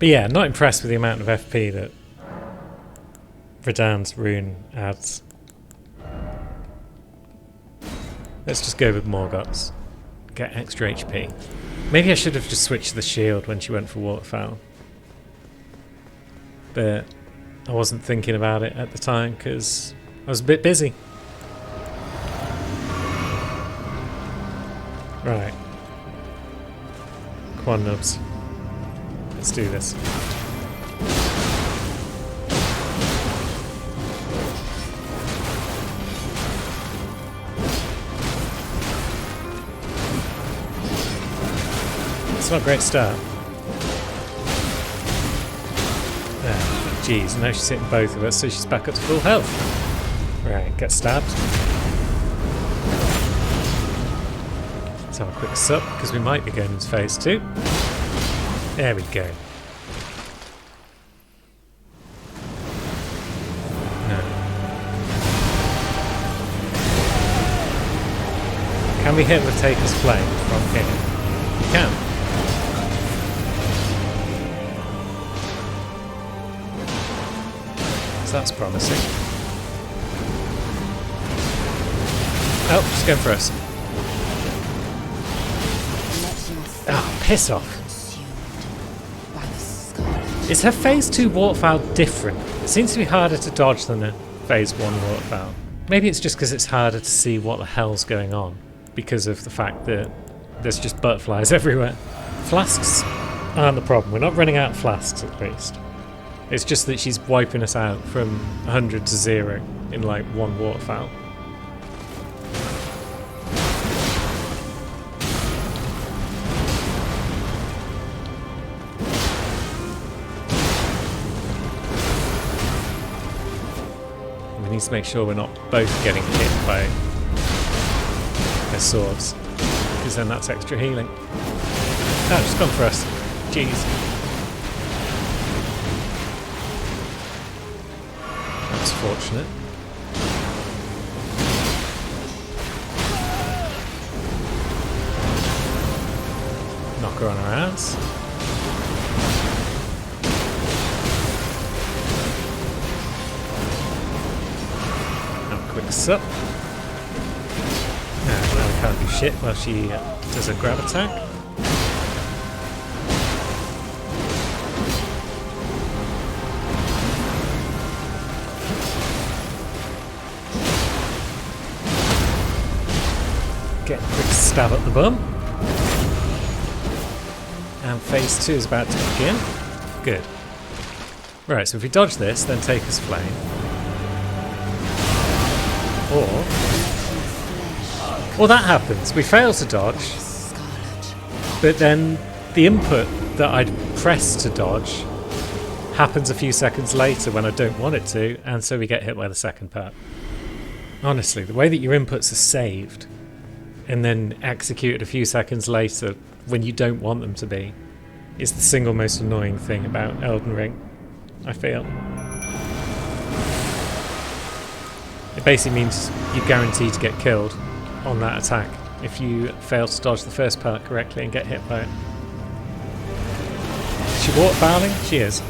But yeah, not impressed with the amount of FP that Radahn's rune adds. Let's just go with Morgott's. Get extra HP. Maybe I should have just switched the shield when she went for Waterfowl. But I wasn't thinking about it at the time because I was a bit busy. Right. Come on, Nubs. Let's do this. It's not a great start. Jeez, now she's hitting both of us, so she's back up to full health. Right, get stabbed. Let's have a quick sup, because we might be going into phase 2. There we go. No. Can we hit the Taker's Flame from here? We can. That's promising. Oh, she's going for us. Oh, piss off. Is her phase 2 Waterfowl different? It seems to be harder to dodge than a phase 1 Waterfowl. Maybe it's just because it's harder to see what the hell's going on because of the fact that there's just butterflies everywhere. Flasks aren't the problem. We're not running out of flasks at least. It's just that she's wiping us out from 100 to 0 in like one Waterfowl. We need to make sure we're not both getting hit by their swords, because then that's extra healing. Oh, she's gone for us. Jeez. That's fortunate. Knock her on her ass. Have a quick sup. Now we can't do shit while she does a grab attack. Get a quick stab at the bum. And phase 2 is about to begin. Good. Right, so if we dodge this, then Taker's Flame. Or that happens. We fail to dodge. But then the input that I'd pressed to dodge happens a few seconds later when I don't want it to, and so we get hit by the second part. Honestly, the way that your inputs are saved and then executed a few seconds later when you don't want them to be is the single most annoying thing about Elden Ring, I feel. It basically means you're guaranteed to get killed on that attack if you fail to dodge the first part correctly and get hit by it. Is she waterfowling? She is.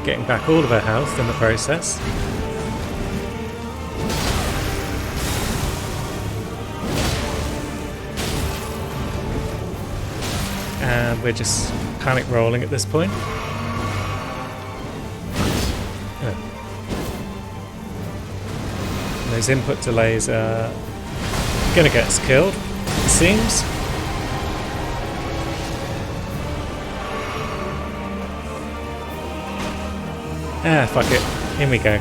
Getting back all of her health in the process. And we're just panic rolling at this point. And those input delays are gonna get us killed, it seems. Ah, fuck it. In we go.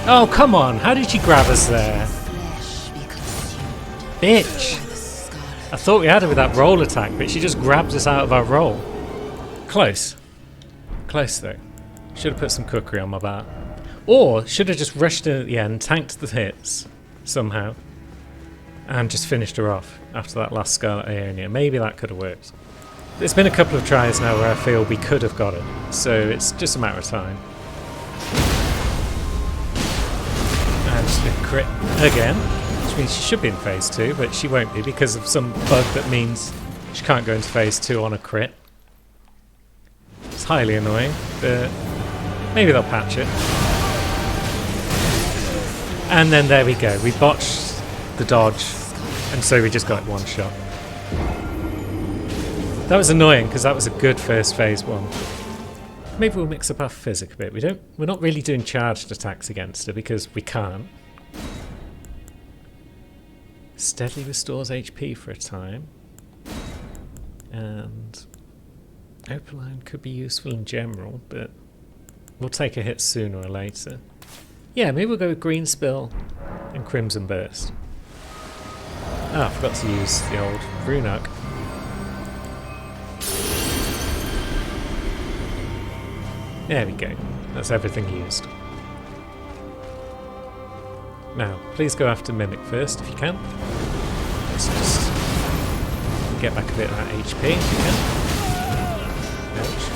Oh, come on. How did she grab us there? Bitch. I thought we had her with that roll attack, but she just grabbed us out of our roll. Close. Close, though. Should have put some cookery on my bar. Or should have just rushed in at the end, tanked the hits, somehow, and just finished her off after that last Scarlet Ionia. Maybe that could have worked. There's been a couple of tries now where I feel we could have got it, so it's just a matter of time. And just a crit again, which means she should be in phase 2, but she won't be because of some bug that means she can't go into phase 2 on a crit. It's highly annoying, but maybe they'll patch it. And then there we go, we botched the dodge, and so we just got one shot. That was annoying because that was a good first phase 1. Maybe we'll mix up our physic a bit. We're not really doing charged attacks against her because we can't. Steadily restores HP for a time. And Opaline could be useful in general, but we'll take a hit sooner or later. Yeah, maybe we'll go with Green Spill and Crimson Burst. Ah, I forgot to use the old Rune Arc. There we go. That's everything used. Now, please go after Mimic first if you can. Let's just get back a bit of that HP if you can. Ouch.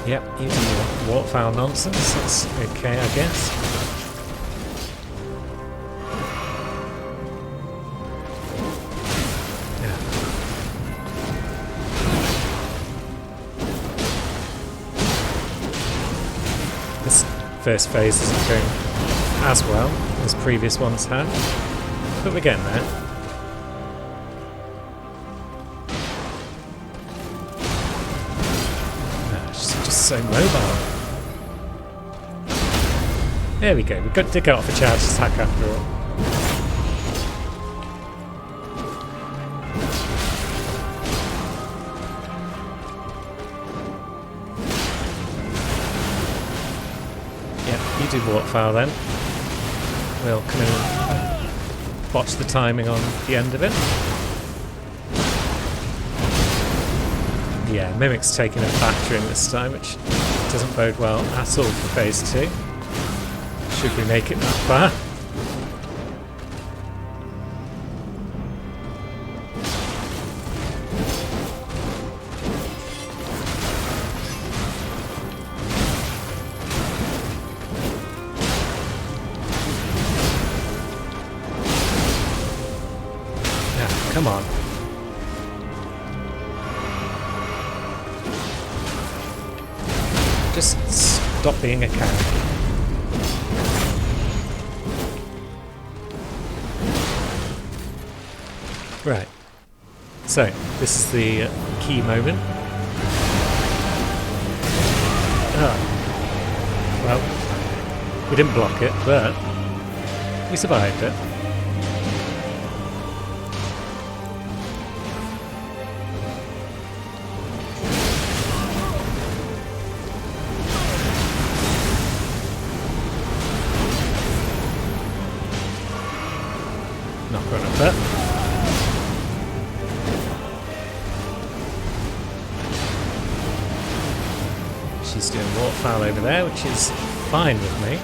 Yep, using the Wartfowl nonsense, that's okay I guess. Yeah. This first phase isn't going as well as previous ones have, but we're getting there. So mobile. There we go, we did get off a charge attack after all. Yeah, you do Wartfowl then. We'll come in and watch the timing on the end of it. Yeah, Mimic's taking a battering this time, which doesn't bode well at all for phase 2. Should we make it that far? Yeah, come on. Just stop being a cow. Right. So, this is the key moment. Oh. Well, we didn't block it, but we survived it. Not run up there. She's doing Wartfowl over there, which is fine with me.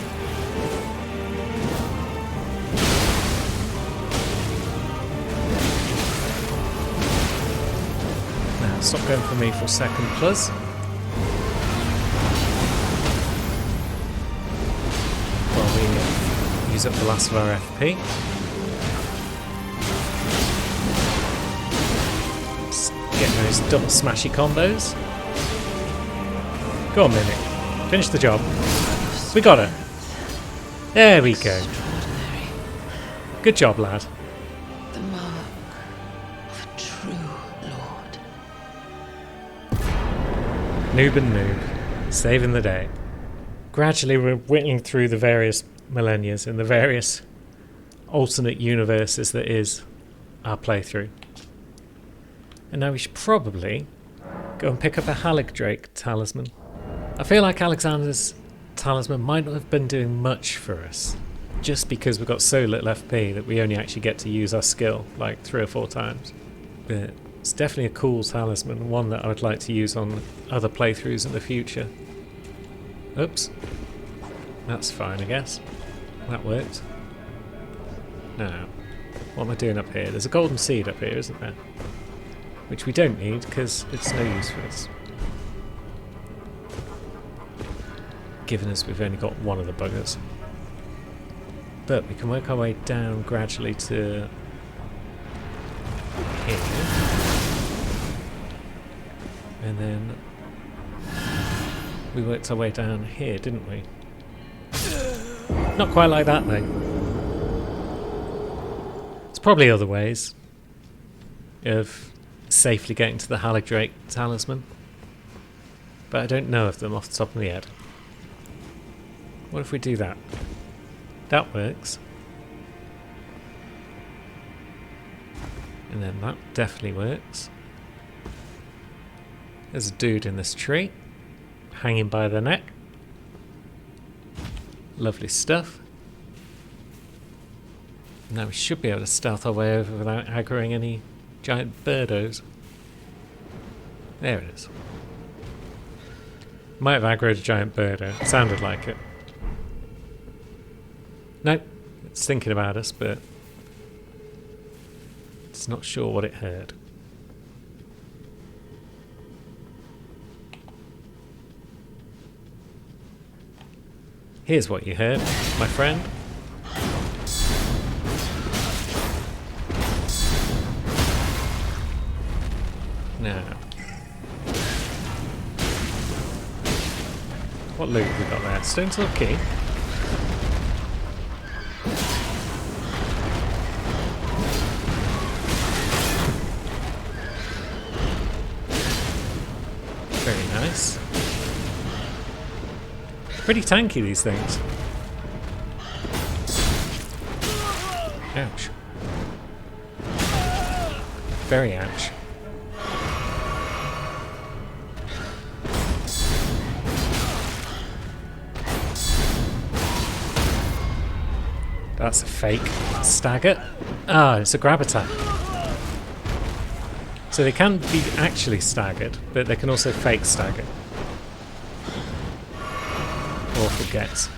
Now, stop going for me for a second, plus. While we use up the last of our FP. Getting those double smashy combos. Go on, Mimic. Finish the job. We got it. There we go. Good job, lad. The mark of a true lord. Noob and Noob. Saving the day. Gradually we're whittling through the various millennias in the various alternate universes that is our playthrough. And now we should probably go and pick up a Haligdrake talisman. I feel like Alexander's talisman might not have been doing much for us, just because we've got so little FP that we only actually get to use our skill like 3 or 4 times. But It's definitely a cool talisman, one that I would like to use on other playthroughs in the future. Oops. That's fine, I guess. That worked. Now, what am I doing up here? There's a golden seed up here, isn't there? Which we don't need, because it's no use for us. Given us we've only got one of the buggers. But we can work our way down gradually to here. And then we worked our way down here, didn't we? Not quite like that though. There's probably other ways of safely getting to the Haligdrake talisman, but I don't know of them off the top of my head. What if we do that? That works. And then that definitely works. There's a dude in this tree, hanging by the neck. Lovely stuff. Now we should be able to stealth our way over without aggroing any giant birdos. There it is. Might have aggroed a giant birdo. It sounded like it. Nope, it's thinking about us, but it's not sure what it heard. Here's what you heard, my friend. Now, what loot have we got there? Stone Sword Key. Very nice. Pretty tanky, these things. Ouch. Very ouch. That's a fake stagger. Ah, it's a grab attack. So they can be actually staggered, but they can also fake stagger. Or forget.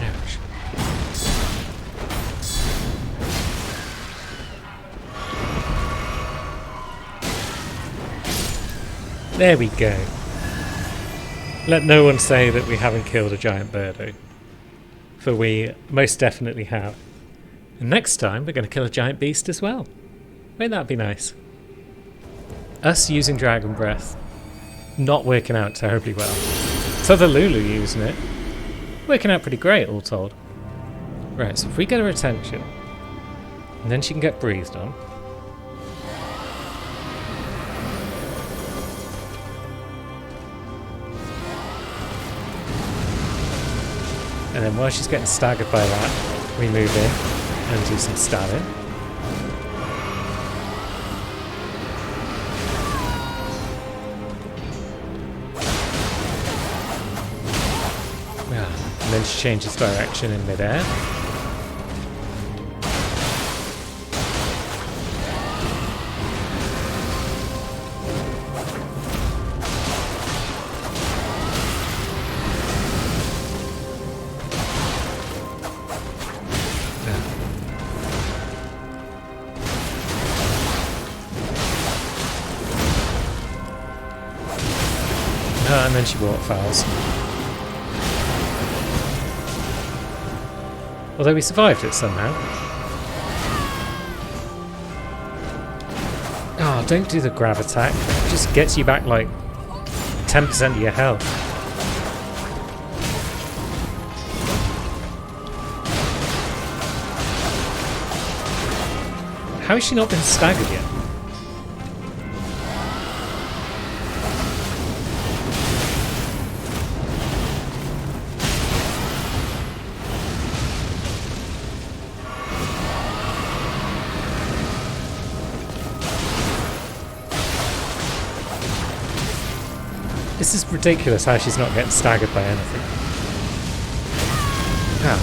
Ouch. There we go. Let no one say that we haven't killed a giant birdo. For we most definitely have. And next time we're going to kill a giant beast as well. Won't that be nice? Us using Dragon Breath. Not working out terribly well. So the Lulu using it. Working out pretty great, all told. Right, so if we get her attention, and then she can get breathed on. And then while she's getting staggered by that, we move in and do some stabbing. And then she changes direction in midair. And then she waterfowls. Although we survived it somehow. Oh, don't do the grab attack. It just gets you back like 10% of your health. How has she not been staggered yet? This is ridiculous how she's not getting staggered by anything. Ah,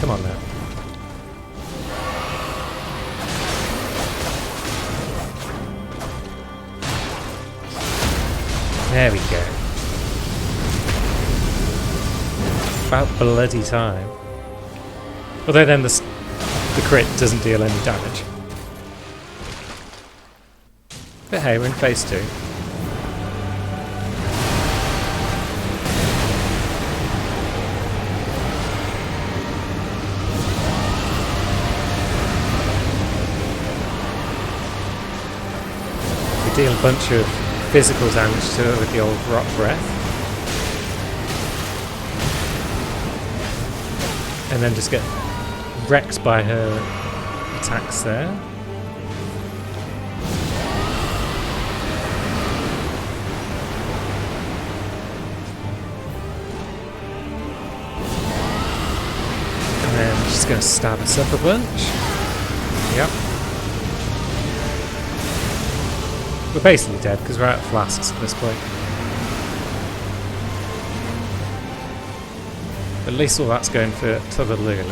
come on now. There we go. About bloody time. Although then the crit doesn't deal any damage. But hey, we're in phase 2. We deal a bunch of physical damage to her with the old Rock Breath. And then just get wrecked by her attacks there. And then she's going to stab us up a bunch. Yep. We're basically dead because we're out of flasks at this point. At least all that's going for Lulu.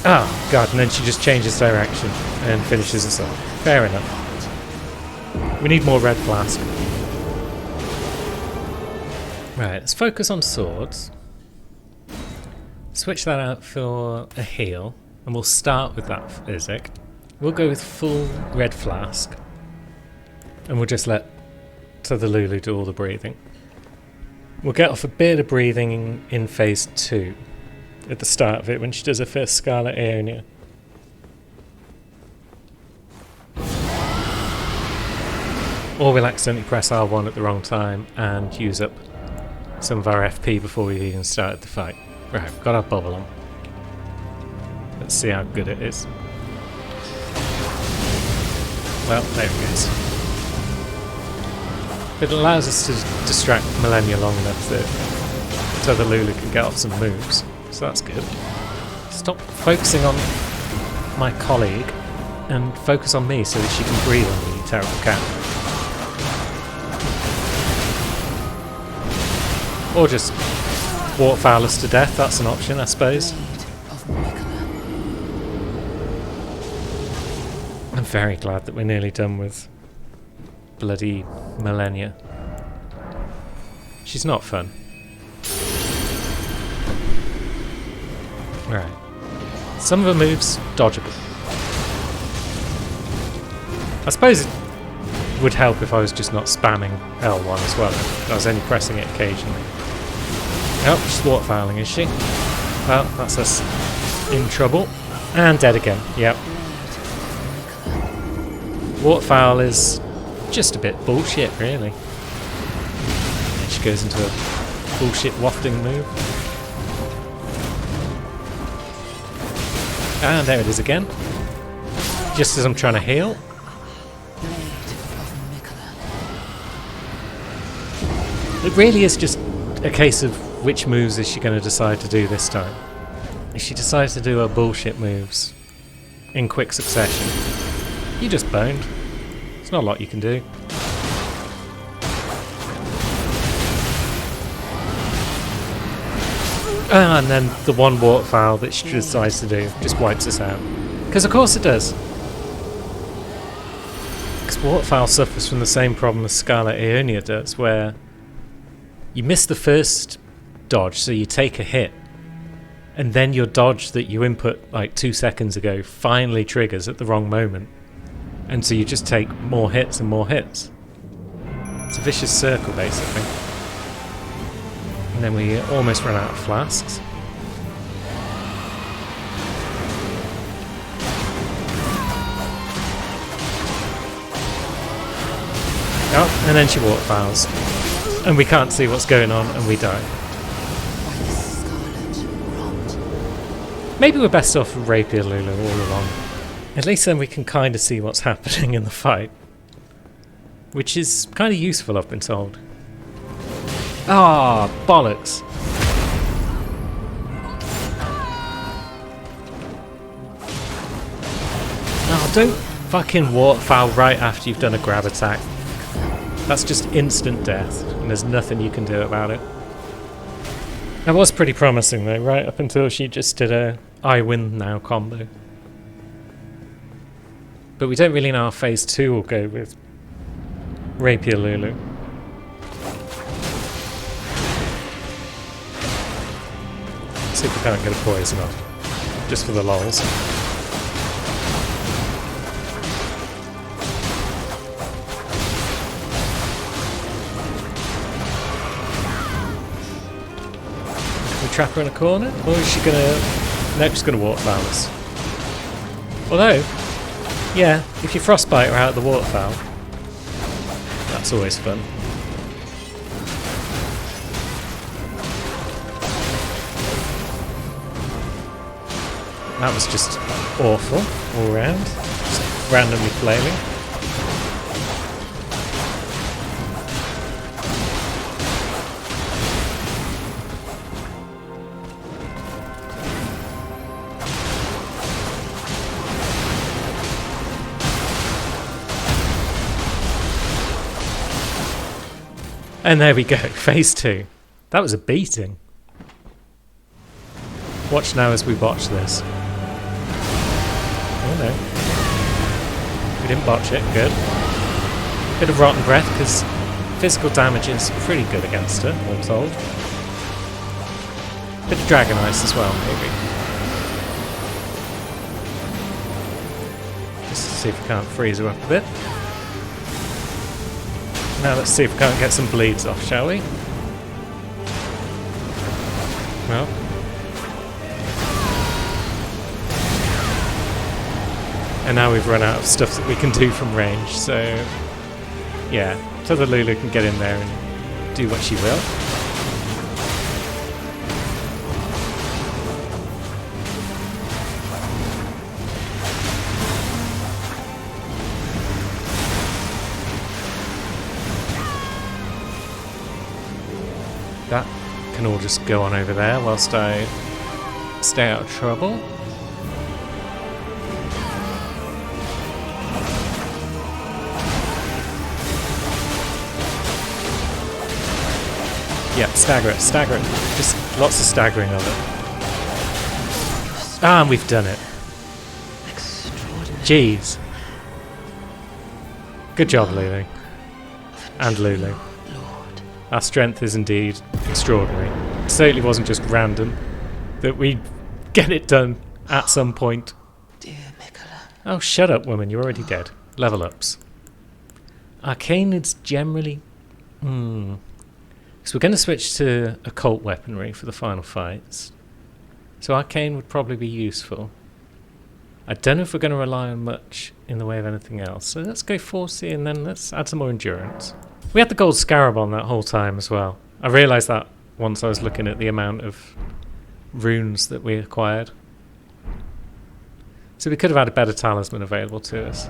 Oh god, and then she just changes direction and finishes us off. Fair enough. We need more red flask. Right, let's focus on swords. Switch that out for a heal, and we'll start with that physic. We'll go with full red flask. And we'll just let Lulu do all the breathing. We'll get off a bit of breathing in phase 2 at the start of it when she does her first Scarlet Aeonia. Or we'll accidentally press R1 at the wrong time and use up some of our FP before we even started the fight. Right, we've got our bubble on. Let's see how good it is. Well, there it goes. It allows us to distract Malenia long enough that Lulu can get off some moves, so that's good. Stop focusing on my colleague and focus on me so that she can breathe on me, you terrible cat. Or just waterfowl us to death, that's an option, I suppose. I'm very glad that we're nearly done with bloody Malenia. She's not fun. Right. Some of her moves, dodgeable. I suppose it would help if I was just not spamming L1 as well. If I was only pressing it occasionally. Oh, she's waterfowling, is she? Well, that's us in trouble. And dead again, yep. Waterfowl is just a bit bullshit, really. And she goes into a bullshit wafting move. And there it is again. Just as I'm trying to heal. It really is just a case of which moves is she going to decide to do this time. If she decides to do her bullshit moves in quick succession, you just boned. There's not a lot you can do. And then the one waterfowl that she decides to do just wipes us out. Because of course it does. Because waterfowl suffers from the same problem as Scarlet Aeonia does, where you miss the first dodge, so you take a hit, and then your dodge that you input like 2 seconds ago finally triggers at the wrong moment. And so you just take more hits and more hits. It's a vicious circle, basically. And then we almost run out of flasks. Oh, and then she waterfowls. And we can't see what's going on, and we die. Maybe we're best off with Rapier Lulu all along. At least then we can kind of see what's happening in the fight. Which is kind of useful, I've been told. Ah, bollocks. Oh, don't fucking waterfowl right after you've done a grab attack. That's just instant death, and there's nothing you can do about it. That was pretty promising though, right up until she just did a I win now combo. But we don't really know how phase 2 will go with Rapier Lulu. See if we can't get a poison off. Just for the lols. Can we trap her in a corner? Or is she gonna... No, she's gonna waterfowl us. Although, yeah, if you frostbite her out of the waterfowl, that's always fun. That was just awful all round. Just randomly flailing. And there we go, phase 2. That was a beating. Watch now as we watch this. Oh no. We didn't botch it, good. Bit of rotten breath, because physical damage is pretty good against her, all told. Bit of dragon ice as well, maybe. Just to see if we can't freeze her up a bit. Now let's see if we can't get some bleeds off, shall we? Well. And now we've run out of stuff that we can do from range, so... Yeah, so the Lulu can get in there and do what she will. That can all just go on over there whilst I stay out of trouble. Yeah, stagger it, stagger it. Just lots of staggering of it. Ah, and we've done it. Jeez. Good job, Lulu. And Lulu. Our strength is indeed extraordinary. It certainly wasn't just random that we get it done at some point. Dear Miquella. Oh, shut up, woman. You're already dead. Level ups. Arcane is generally... So we're going to switch to occult weaponry for the final fights. So Arcane would probably be useful. I don't know if we're going to rely on much in the way of anything else. So let's go 4C and then let's add some more endurance. We had the gold scarab on that whole time as well. I realised that once I was looking at the amount of runes that we acquired. So we could have had a better talisman available to us.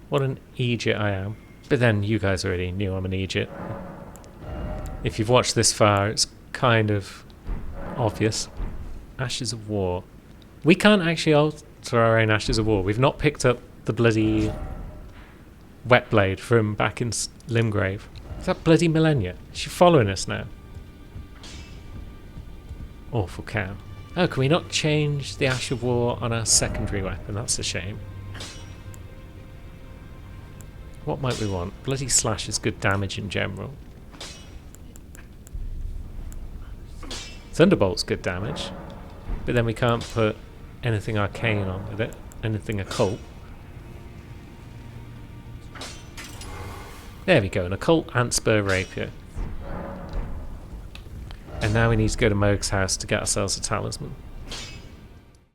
What an idiot I am. But then you guys already knew I'm an idiot. If you've watched this far, it's kind of obvious. Ashes of War. We can't actually alter our own Ashes of War. We've not picked up the bloody wet blade from back in Limgrave. Is that bloody Millennia? Is she following us now? Awful cow. Oh, can we not change the Ash of War on our secondary weapon? That's a shame. What might we want? Bloody Slash is good damage in general. Thunderbolt's good damage. But then we can't put anything arcane on with it. Anything occult. There we go, an occult Antspur Rapier. And now we need to go to Moog's house to get ourselves a talisman.